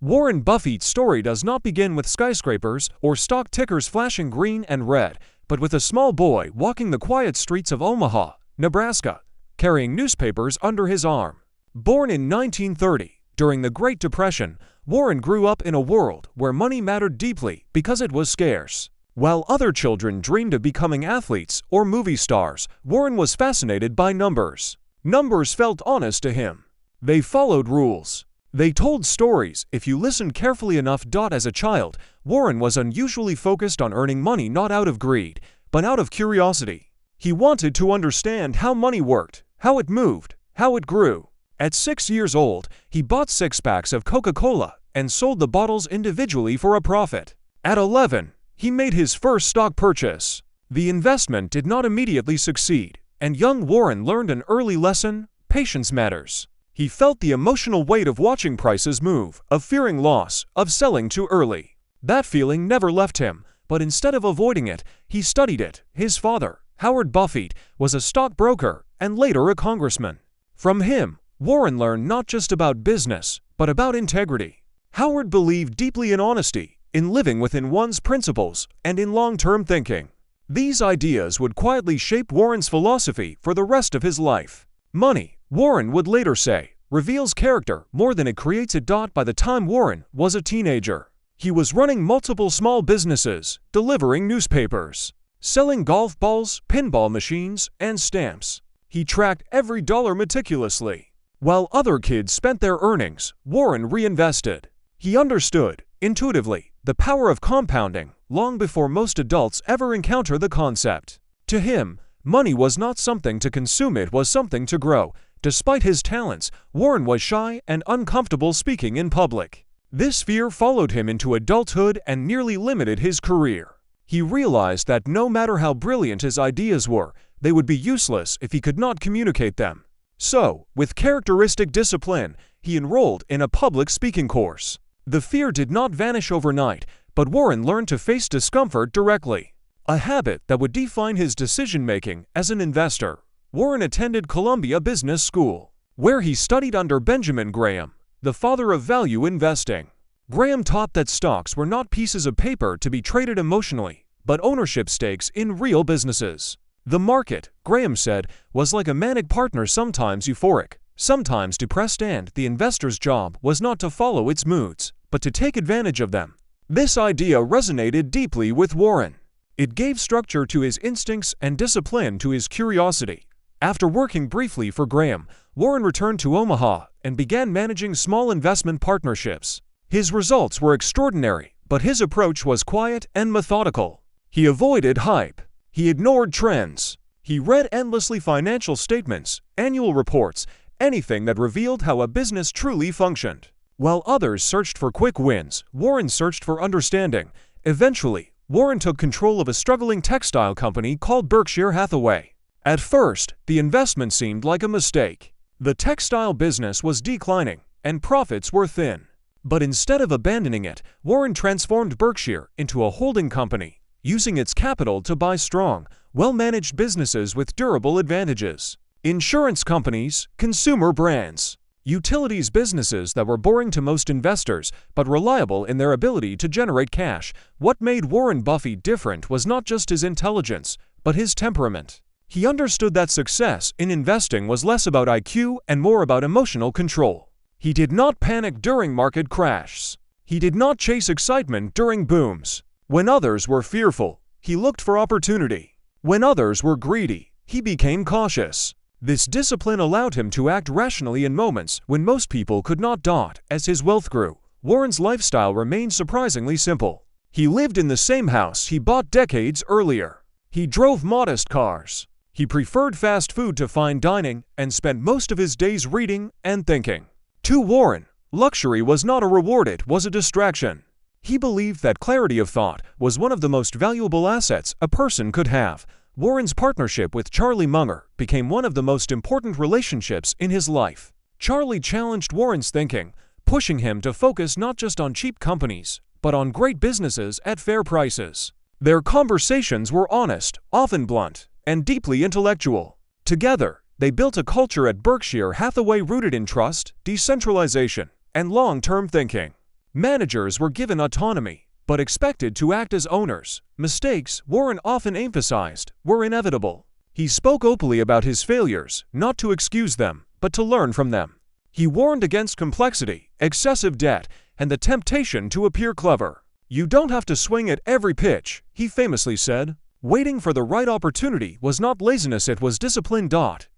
Warren Buffett's story does not begin with skyscrapers or stock tickers flashing green and red, but with a small boy walking the quiet streets of Omaha, Nebraska, carrying newspapers under his arm. Born in 1930, during the Great Depression, Warren grew up in a world where money mattered deeply because it was scarce. While other children dreamed of becoming athletes or movie stars, Warren was fascinated by numbers. Numbers felt honest to him. They followed rules. They told stories if you listened carefully enough. As a child, Warren was unusually focused on earning money not out of greed, but out of curiosity. He wanted to understand how money worked, how it moved, how it grew. At 6 years old, he bought 6-packs of Coca-Cola and sold the bottles individually for a profit. At 11, he made his first stock purchase. The investment did not immediately succeed, and young Warren learned an early lesson: patience matters. He felt the emotional weight of watching prices move, of fearing loss, of selling too early. That feeling never left him, but instead of avoiding it, he studied it. His father, Howard Buffett, was a stockbroker and later a congressman. From him, Warren learned not just about business, but about integrity. Howard believed deeply in honesty, in living within one's principles, and in long-term thinking. These ideas would quietly shape Warren's philosophy for the rest of his life. Money, Warren would later say, reveals character more than it creates it. By the time Warren was a teenager, he was running multiple small businesses, delivering newspapers, selling golf balls, pinball machines, and stamps. He tracked every dollar meticulously. While other kids spent their earnings, Warren reinvested. He understood, intuitively, the power of compounding long before most adults ever encounter the concept. To him, money was not something to consume, it was something to grow. Despite his talents, Warren was shy and uncomfortable speaking in public. This fear followed him into adulthood and nearly limited his career. He realized that no matter how brilliant his ideas were, they would be useless if he could not communicate them. So, with characteristic discipline, he enrolled in a public speaking course. The fear did not vanish overnight, but Warren learned to face discomfort directly, a habit that would define his decision-making as an investor. Warren attended Columbia Business School, where he studied under Benjamin Graham, the father of value investing. Graham taught that stocks were not pieces of paper to be traded emotionally, but ownership stakes in real businesses. The market, Graham said, was like a manic partner, sometimes euphoric, sometimes depressed, and the investor's job was not to follow its moods, but to take advantage of them. This idea resonated deeply with Warren. It gave structure to his instincts and discipline to his curiosity. After working briefly for Graham, Warren returned to Omaha and began managing small investment partnerships. His results were extraordinary, but his approach was quiet and methodical. He avoided hype. He ignored trends. He read endlessly financial statements, annual reports, anything that revealed how a business truly functioned. While others searched for quick wins, Warren searched for understanding. Eventually, Warren took control of a struggling textile company called Berkshire Hathaway. At first, the investment seemed like a mistake. The textile business was declining, and profits were thin. But instead of abandoning it, Warren transformed Berkshire into a holding company, using its capital to buy strong, well-managed businesses with durable advantages. Insurance companies, consumer brands, utilities businesses that were boring to most investors, but reliable in their ability to generate cash. What made Warren Buffett different was not just his intelligence, but his temperament. He understood that success in investing was less about IQ and more about emotional control. He did not panic during market crashes. He did not chase excitement during booms. When others were fearful, he looked for opportunity. When others were greedy, he became cautious. This discipline allowed him to act rationally in moments when most people could not. As his wealth grew, Warren's lifestyle remained surprisingly simple. He lived in the same house he bought decades earlier. He drove modest cars. He preferred fast food to fine dining and spent most of his days reading and thinking. To Warren, luxury was not a reward, it was a distraction. He believed that clarity of thought was one of the most valuable assets a person could have. Warren's partnership with Charlie Munger became one of the most important relationships in his life. Charlie challenged Warren's thinking, pushing him to focus not just on cheap companies, but on great businesses at fair prices. Their conversations were honest, often blunt, and deeply intellectual. Together, they built a culture at Berkshire Hathaway rooted in trust, decentralization, and long-term thinking. Managers were given autonomy, but expected to act as owners. Mistakes, Warren often emphasized, were inevitable. He spoke openly about his failures, not to excuse them, but to learn from them. He warned against complexity, excessive debt, and the temptation to appear clever. "You don't have to swing at every pitch," he famously said. Waiting for the right opportunity was not laziness, it was discipline.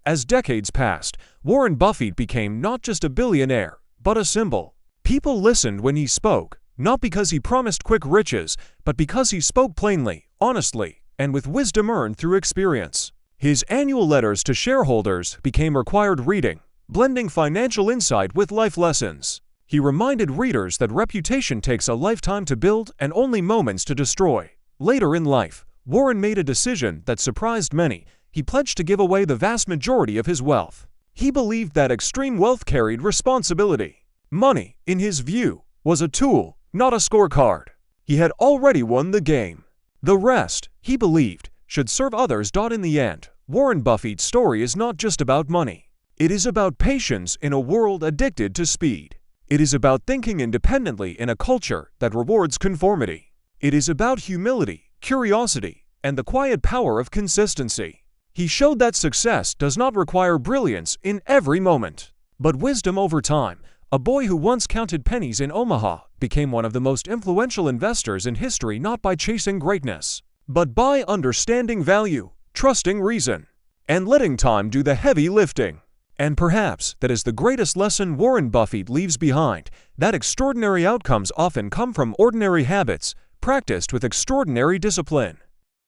As decades passed, Warren Buffett became not just a billionaire, but a symbol. People listened when he spoke, not because he promised quick riches, but because he spoke plainly, honestly, and with wisdom earned through experience. His annual letters to shareholders became required reading, blending financial insight with life lessons. He reminded readers that reputation takes a lifetime to build and only moments to destroy. Later in life, Warren made a decision that surprised many. He pledged to give away the vast majority of his wealth. He believed that extreme wealth carried responsibility. Money, in his view, was a tool, not a scorecard. He had already won the game. The rest, he believed, should serve others. In the end, Warren Buffett's story is not just about money. It is about patience in a world addicted to speed. It is about thinking independently in a culture that rewards conformity. It is about humility, curiosity, and the quiet power of consistency. He showed that success does not require brilliance in every moment, but wisdom over time. A boy who once counted pennies in Omaha became one of the most influential investors in history, not by chasing greatness, but by understanding value, trusting reason, and letting time do the heavy lifting. And perhaps that is the greatest lesson Warren Buffett leaves behind, that extraordinary outcomes often come from ordinary habits, practiced with extraordinary discipline.